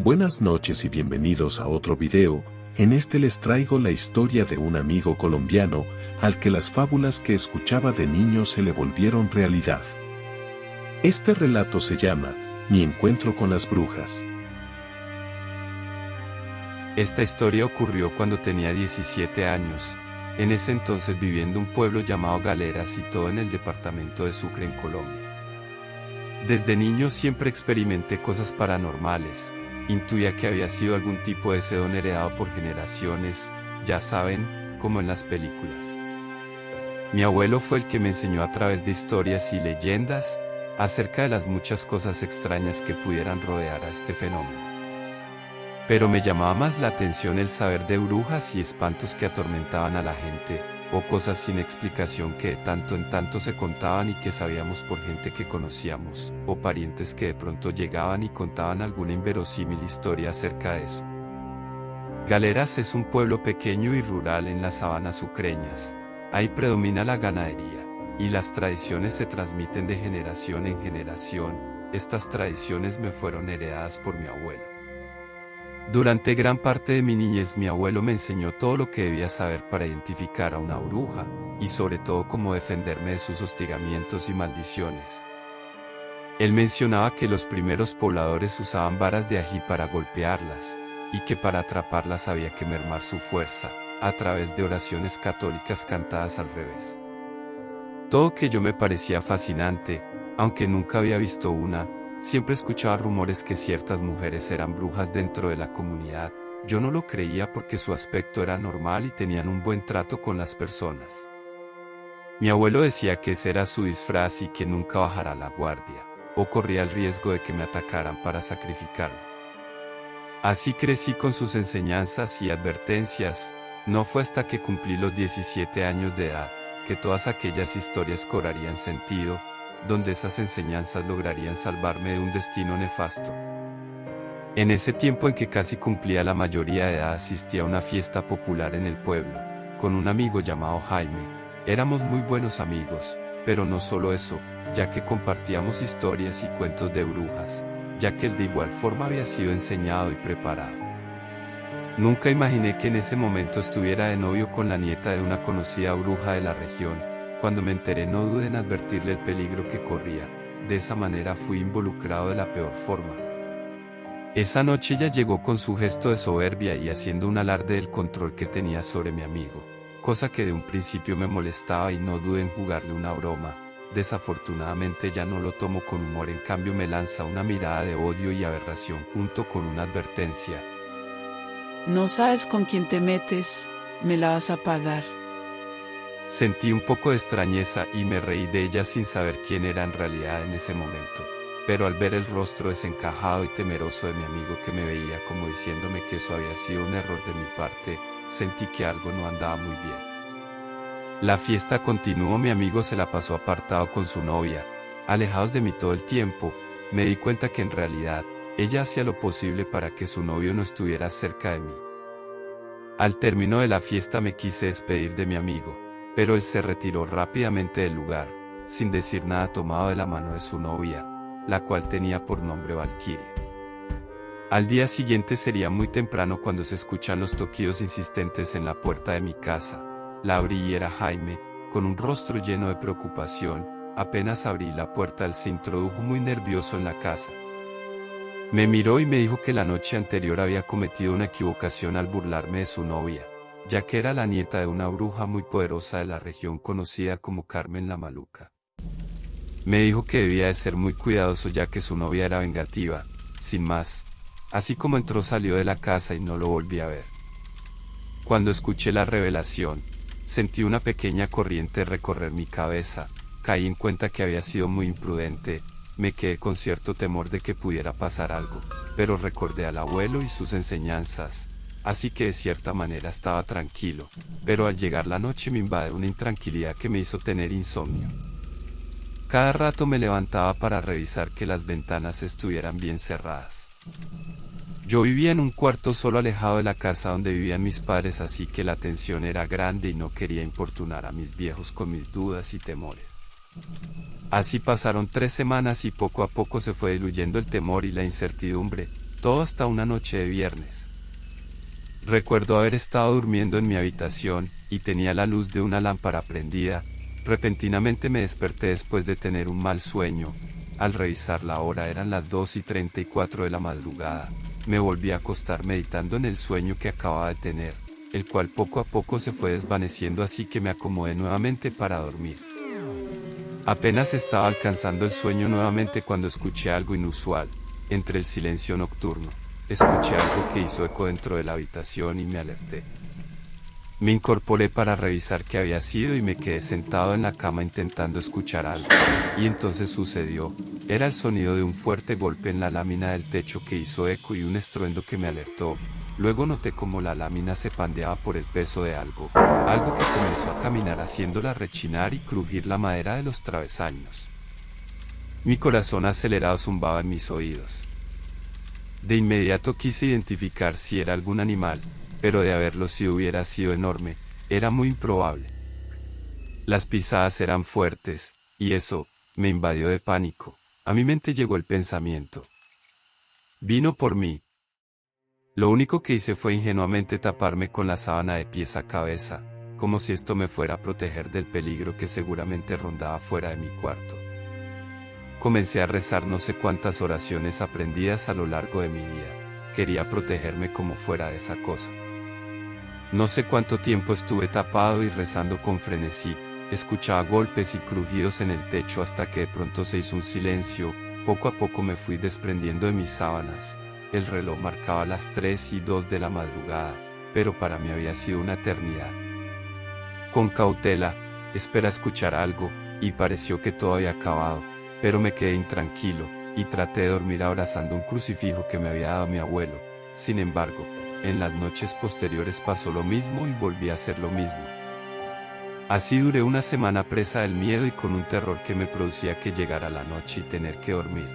Buenas noches y bienvenidos a otro video. En este les traigo la historia de un amigo colombiano, al que las fábulas que escuchaba de niño se le volvieron realidad. Este relato se llama, Mi encuentro con las brujas. Esta historia ocurrió cuando tenía 17 años, en ese entonces viviendo en un pueblo llamado Galeras y todo en el departamento de Sucre en Colombia. Desde niño siempre experimenté cosas paranormales, intuía que había sido algún tipo de ese don heredado por generaciones, ya saben, como en las películas. Mi abuelo fue el que me enseñó a través de historias y leyendas, acerca de las muchas cosas extrañas que pudieran rodear a este fenómeno. Pero me llamaba más la atención el saber de brujas y espantos que atormentaban a la gente, o cosas sin explicación que de tanto en tanto se contaban y que sabíamos por gente que conocíamos, o parientes que de pronto llegaban y contaban alguna inverosímil historia acerca de eso. Galeras es un pueblo pequeño y rural en las sabanas sucreñas. Ahí predomina la ganadería, y las tradiciones se transmiten de generación en generación. Estas tradiciones me fueron heredadas por mi abuelo. Durante gran parte de mi niñez mi abuelo me enseñó todo lo que debía saber para identificar a una bruja, y sobre todo cómo defenderme de sus hostigamientos y maldiciones. Él mencionaba que los primeros pobladores usaban varas de ají para golpearlas, y que para atraparlas había que mermar su fuerza, a través de oraciones católicas cantadas al revés. Todo aquello me parecía fascinante, aunque nunca había visto una. Siempre escuchaba rumores que ciertas mujeres eran brujas dentro de la comunidad. Yo no lo creía porque su aspecto era normal y tenían un buen trato con las personas. Mi abuelo decía que ese era su disfraz y que nunca bajara la guardia, o corría el riesgo de que me atacaran para sacrificarlo. Así crecí con sus enseñanzas y advertencias. No fue hasta que cumplí los 17 años de edad, que todas aquellas historias cobrarían sentido, donde esas enseñanzas lograrían salvarme de un destino nefasto. En ese tiempo en que casi cumplía la mayoría de edad asistí a una fiesta popular en el pueblo, con un amigo llamado Jaime. Éramos muy buenos amigos, pero no solo eso, ya que compartíamos historias y cuentos de brujas, ya que él de igual forma había sido enseñado y preparado. Nunca imaginé que en ese momento estuviera de novio con la nieta de una conocida bruja de la región. Cuando me enteré no dudé en advertirle el peligro que corría. De esa manera fui involucrado de la peor forma. Esa noche ella llegó con su gesto de soberbia y haciendo un alarde del control que tenía sobre mi amigo, cosa que de un principio me molestaba y no dudé en jugarle una broma. Desafortunadamente ya no lo tomo con humor, en cambio me lanza una mirada de odio y aberración junto con una advertencia. No sabes con quién te metes, me la vas a pagar. Sentí un poco de extrañeza y me reí de ella sin saber quién era en realidad en ese momento, pero al ver el rostro desencajado y temeroso de mi amigo que me veía como diciéndome que eso había sido un error de mi parte, sentí que algo no andaba muy bien. La fiesta continuó, mi amigo se la pasó apartado con su novia, alejados de mí todo el tiempo. Me di cuenta que en realidad, ella hacía lo posible para que su novio no estuviera cerca de mí. Al término de la fiesta me quise despedir de mi amigo, pero él se retiró rápidamente del lugar, sin decir nada, tomado de la mano de su novia, la cual tenía por nombre Valquiria. Al día siguiente sería muy temprano cuando se escuchan los toquidos insistentes en la puerta de mi casa. La abrí y era Jaime, con un rostro lleno de preocupación. Apenas abrí la puerta él se introdujo muy nervioso en la casa. Me miró y me dijo que la noche anterior había cometido una equivocación al burlarme de su novia, ya que era la nieta de una bruja muy poderosa de la región conocida como Carmen la Maluca. Me dijo que debía de ser muy cuidadoso ya que su novia era vengativa, sin más. Así como entró salió de la casa y no lo volví a ver. Cuando escuché la revelación, sentí una pequeña corriente recorrer mi cabeza, caí en cuenta que había sido muy imprudente. Me quedé con cierto temor de que pudiera pasar algo, pero recordé al abuelo y sus enseñanzas, así que de cierta manera estaba tranquilo, pero al llegar la noche me invadió una intranquilidad que me hizo tener insomnio. Cada rato me levantaba para revisar que las ventanas estuvieran bien cerradas. Yo vivía en un cuarto solo alejado de la casa donde vivían mis padres, así que la tensión era grande y no quería importunar a mis viejos con mis dudas y temores. Así pasaron 3 semanas y poco a poco se fue diluyendo el temor y la incertidumbre. todo hasta una noche de viernes. Recuerdo haber estado durmiendo en mi habitación, y tenía la luz de una lámpara prendida. Repentinamente me desperté después de tener un mal sueño. Al revisar la hora eran las 2:34 de la madrugada. Me volví a acostar meditando en el sueño que acababa de tener, el cual poco a poco se fue desvaneciendo, así que me acomodé nuevamente para dormir. Apenas estaba alcanzando el sueño nuevamente cuando escuché algo inusual. Entre el silencio nocturno, escuché algo que hizo eco dentro de la habitación y me alerté. Me incorporé para revisar qué había sido y me quedé sentado en la cama intentando escuchar algo. Y entonces sucedió. Era el sonido de un fuerte golpe en la lámina del techo que hizo eco y un estruendo que me alertó. Luego noté cómo la lámina se pandeaba por el peso de algo que comenzó a caminar haciéndola rechinar y crujir la madera de los travesaños. Mi corazón acelerado zumbaba en mis oídos. De inmediato quise identificar si era algún animal, pero de haberlo si hubiera sido enorme, era muy improbable. Las pisadas eran fuertes, y eso me invadió de pánico. A mi mente llegó el pensamiento: vino por mí. Lo único que hice fue ingenuamente taparme con la sábana de pies a cabeza, como si esto me fuera a proteger del peligro que seguramente rondaba fuera de mi cuarto. Comencé a rezar no sé cuántas oraciones aprendidas a lo largo de mi vida. Quería protegerme como fuera de esa cosa. No sé cuánto tiempo estuve tapado y rezando con frenesí. Escuchaba golpes y crujidos en el techo hasta que de pronto se hizo un silencio. Poco a poco me fui desprendiendo de mis sábanas. El reloj marcaba las 3:02 de la madrugada, pero para mí había sido una eternidad. Con cautela, esperé a escuchar algo, y pareció que todo había acabado, pero me quedé intranquilo, y traté de dormir abrazando un crucifijo que me había dado mi abuelo. Sin embargo, en las noches posteriores pasó lo mismo y volví a hacer lo mismo. Así duré una semana presa del miedo y con un terror que me producía que llegara la noche y tener que dormir.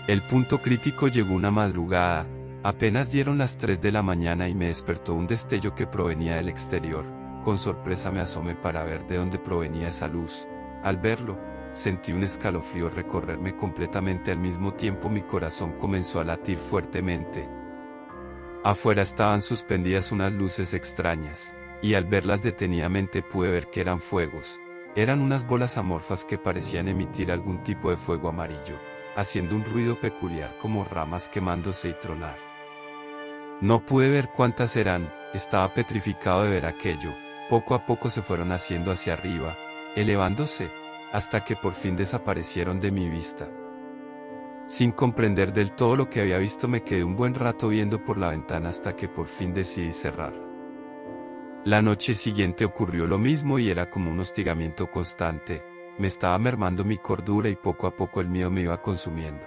El punto crítico llegó una madrugada. Apenas dieron las 3 de la mañana y me despertó un destello que provenía del exterior. Con sorpresa me asomé para ver de dónde provenía esa luz. Al verlo, sentí un escalofrío recorrerme completamente. Al mismo tiempo mi corazón comenzó a latir fuertemente. Afuera estaban suspendidas unas luces extrañas, y al verlas detenidamente pude ver que eran fuegos. Eran unas bolas amorfas que parecían emitir algún tipo de fuego amarillo, haciendo un ruido peculiar como ramas quemándose y tronar. No pude ver cuántas eran, estaba petrificado de ver aquello. Poco a poco se fueron haciendo hacia arriba, elevándose, hasta que por fin desaparecieron de mi vista. Sin comprender del todo lo que había visto, me quedé un buen rato viendo por la ventana hasta que por fin decidí cerrar. La noche siguiente ocurrió lo mismo y era como un hostigamiento constante. Me estaba mermando mi cordura y poco a poco el miedo me iba consumiendo.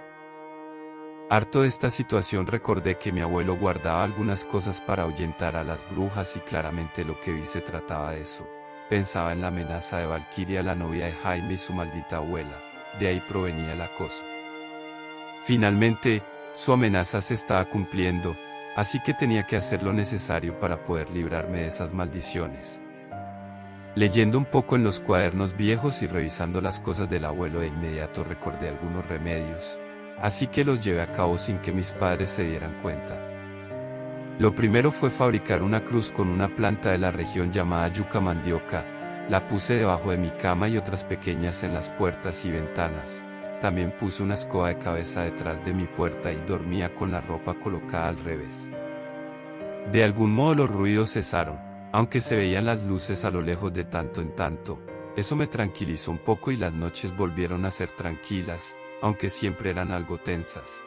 Harto de esta situación recordé que mi abuelo guardaba algunas cosas para ahuyentar a las brujas y claramente lo que vi se trataba de eso. Pensaba en la amenaza de Valquiria, la novia de Jaime, y su maldita abuela. De ahí provenía el acoso. Finalmente, su amenaza se estaba cumpliendo, así que tenía que hacer lo necesario para poder librarme de esas maldiciones. Leyendo un poco en los cuadernos viejos y revisando las cosas del abuelo, de inmediato recordé algunos remedios, así que los llevé a cabo sin que mis padres se dieran cuenta. Lo primero fue fabricar una cruz con una planta de la región llamada yuca mandioca. La puse debajo de mi cama y otras pequeñas en las puertas y ventanas. También puse una escoba de cabeza detrás de mi puerta y dormía con la ropa colocada al revés. De algún modo los ruidos cesaron, aunque se veían las luces a lo lejos de tanto en tanto. Eso me tranquilizó un poco y las noches volvieron a ser tranquilas, aunque siempre eran algo tensas.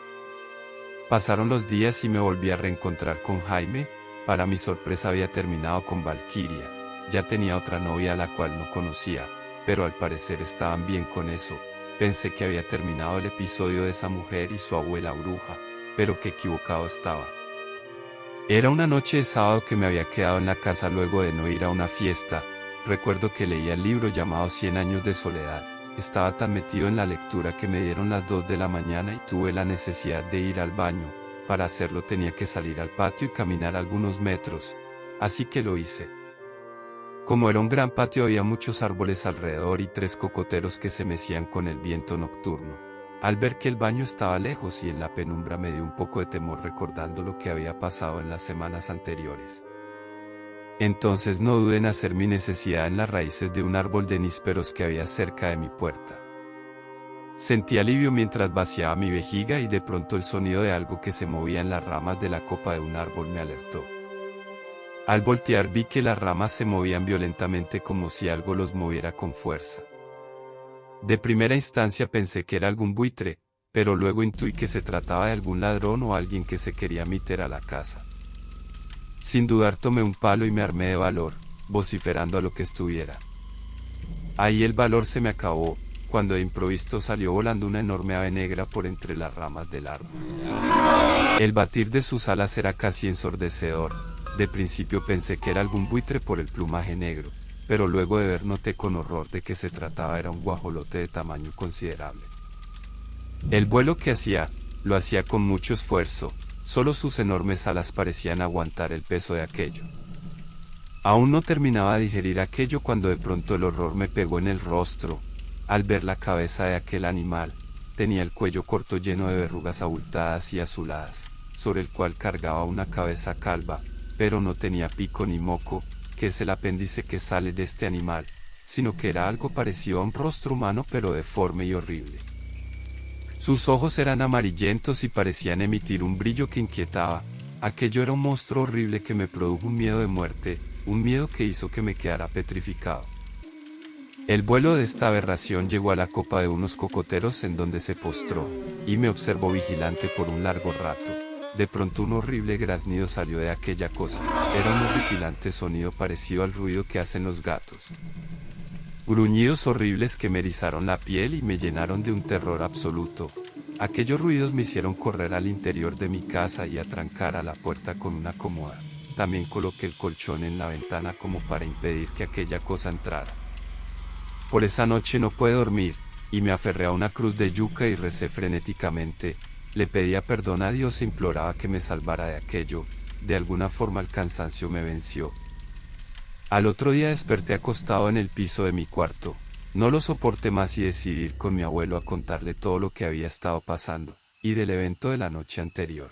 Pasaron los días y me volví a reencontrar con Jaime. Para mi sorpresa había terminado con Valquiria. Ya tenía otra novia a la cual no conocía, pero al parecer estaban bien con eso. Pensé que había terminado el episodio de esa mujer y su abuela bruja, pero qué equivocado estaba. Era una noche de sábado que me había quedado en la casa luego de no ir a una fiesta. Recuerdo que leía el libro llamado 100 años de soledad. Estaba tan metido en la lectura que me dieron las 2 de la mañana y tuve la necesidad de ir al baño. Para hacerlo tenía que salir al patio y caminar algunos metros, así que lo hice. Como era un gran patio, había muchos árboles alrededor y 3 cocoteros que se mecían con el viento nocturno. Al ver que el baño estaba lejos y en la penumbra me dio un poco de temor recordando lo que había pasado en las semanas anteriores. Entonces no dudé en hacer mi necesidad en las raíces de un árbol de nísperos que había cerca de mi puerta. Sentí alivio mientras vaciaba mi vejiga y de pronto el sonido de algo que se movía en las ramas de la copa de un árbol me alertó. Al voltear vi que las ramas se movían violentamente como si algo los moviera con fuerza. De primera instancia pensé que era algún buitre, pero luego intuí que se trataba de algún ladrón o alguien que se quería meter a la casa. Sin dudar tomé un palo y me armé de valor, vociferando a lo que estuviera. Ahí el valor se me acabó, cuando de improviso salió volando una enorme ave negra por entre las ramas del árbol. El batir de sus alas era casi ensordecedor. De principio pensé que era algún buitre por el plumaje negro, pero luego de ver noté con horror de que se trataba era un guajolote de tamaño considerable. El vuelo que hacía, lo hacía con mucho esfuerzo, solo sus enormes alas parecían aguantar el peso de aquello. Aún no terminaba de digerir aquello cuando de pronto el horror me pegó en el rostro, al ver la cabeza de aquel animal. Tenía el cuello corto lleno de verrugas abultadas y azuladas, sobre el cual cargaba una cabeza calva, pero no tenía pico ni moco, que es el apéndice que sale de este animal, sino que era algo parecido a un rostro humano pero deforme y horrible. Sus ojos eran amarillentos y parecían emitir un brillo que inquietaba. Aquello era un monstruo horrible que me produjo un miedo de muerte, un miedo que hizo que me quedara petrificado. El vuelo de esta aberración llegó a la copa de unos cocoteros en donde se postró, y me observó vigilante por un largo rato. De pronto un horrible graznido salió de aquella cosa. Era un horripilante sonido parecido al ruido que hacen los gatos. Gruñidos horribles que me erizaron la piel y me llenaron de un terror absoluto. Aquellos ruidos me hicieron correr al interior de mi casa y atrancar a la puerta con una cómoda. También coloqué el colchón en la ventana como para impedir que aquella cosa entrara. Por esa noche no pude dormir, y me aferré a una cruz de yuca y recé frenéticamente. Le pedía perdón a Dios e imploraba que me salvara de aquello. De alguna forma el cansancio me venció. Al otro día desperté acostado en el piso de mi cuarto. No lo soporté más y decidí ir con mi abuelo a contarle todo lo que había estado pasando, y del evento de la noche anterior.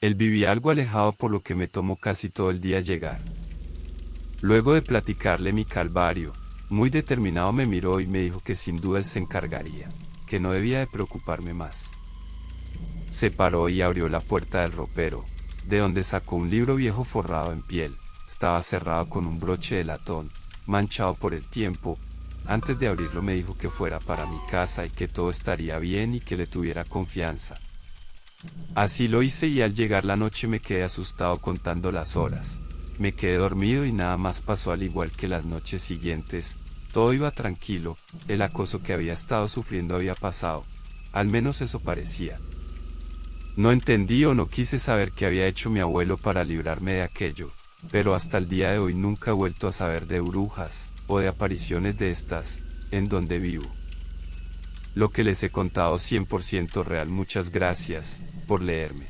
Él vivía algo alejado por lo que me tomó casi todo el día llegar. Luego de platicarle mi calvario, muy determinado me miró y me dijo que sin duda él se encargaría, que no debía de preocuparme más. Se paró y abrió la puerta del ropero, de donde sacó un libro viejo forrado en piel. Estaba cerrado con un broche de latón, manchado por el tiempo. Antes de abrirlo me dijo que fuera para mi casa y que todo estaría bien y que le tuviera confianza. Así lo hice y al llegar la noche me quedé asustado contando las horas. Me quedé dormido y nada más pasó al igual que las noches siguientes. Todo iba tranquilo, el acoso que había estado sufriendo había pasado. Al menos eso parecía. No entendí o no quise saber qué había hecho mi abuelo para librarme de aquello, pero hasta el día de hoy nunca he vuelto a saber de brujas, o de apariciones de estas, en donde vivo. Lo que les he contado 100% real. Muchas gracias por leerme.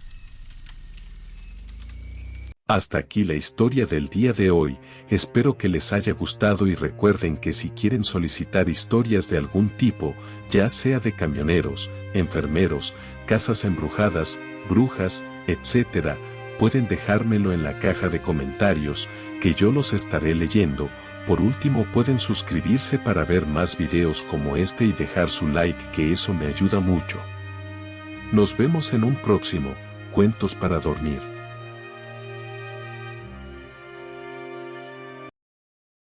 Hasta aquí la historia del día de hoy, espero que les haya gustado y recuerden que si quieren solicitar historias de algún tipo, ya sea de camioneros, enfermeros, casas embrujadas, brujas, etc., pueden dejármelo en la caja de comentarios, que yo los estaré leyendo. Por último pueden suscribirse para ver más videos como este y dejar su like, que eso me ayuda mucho. Nos vemos en un próximo Cuentos para Dormir.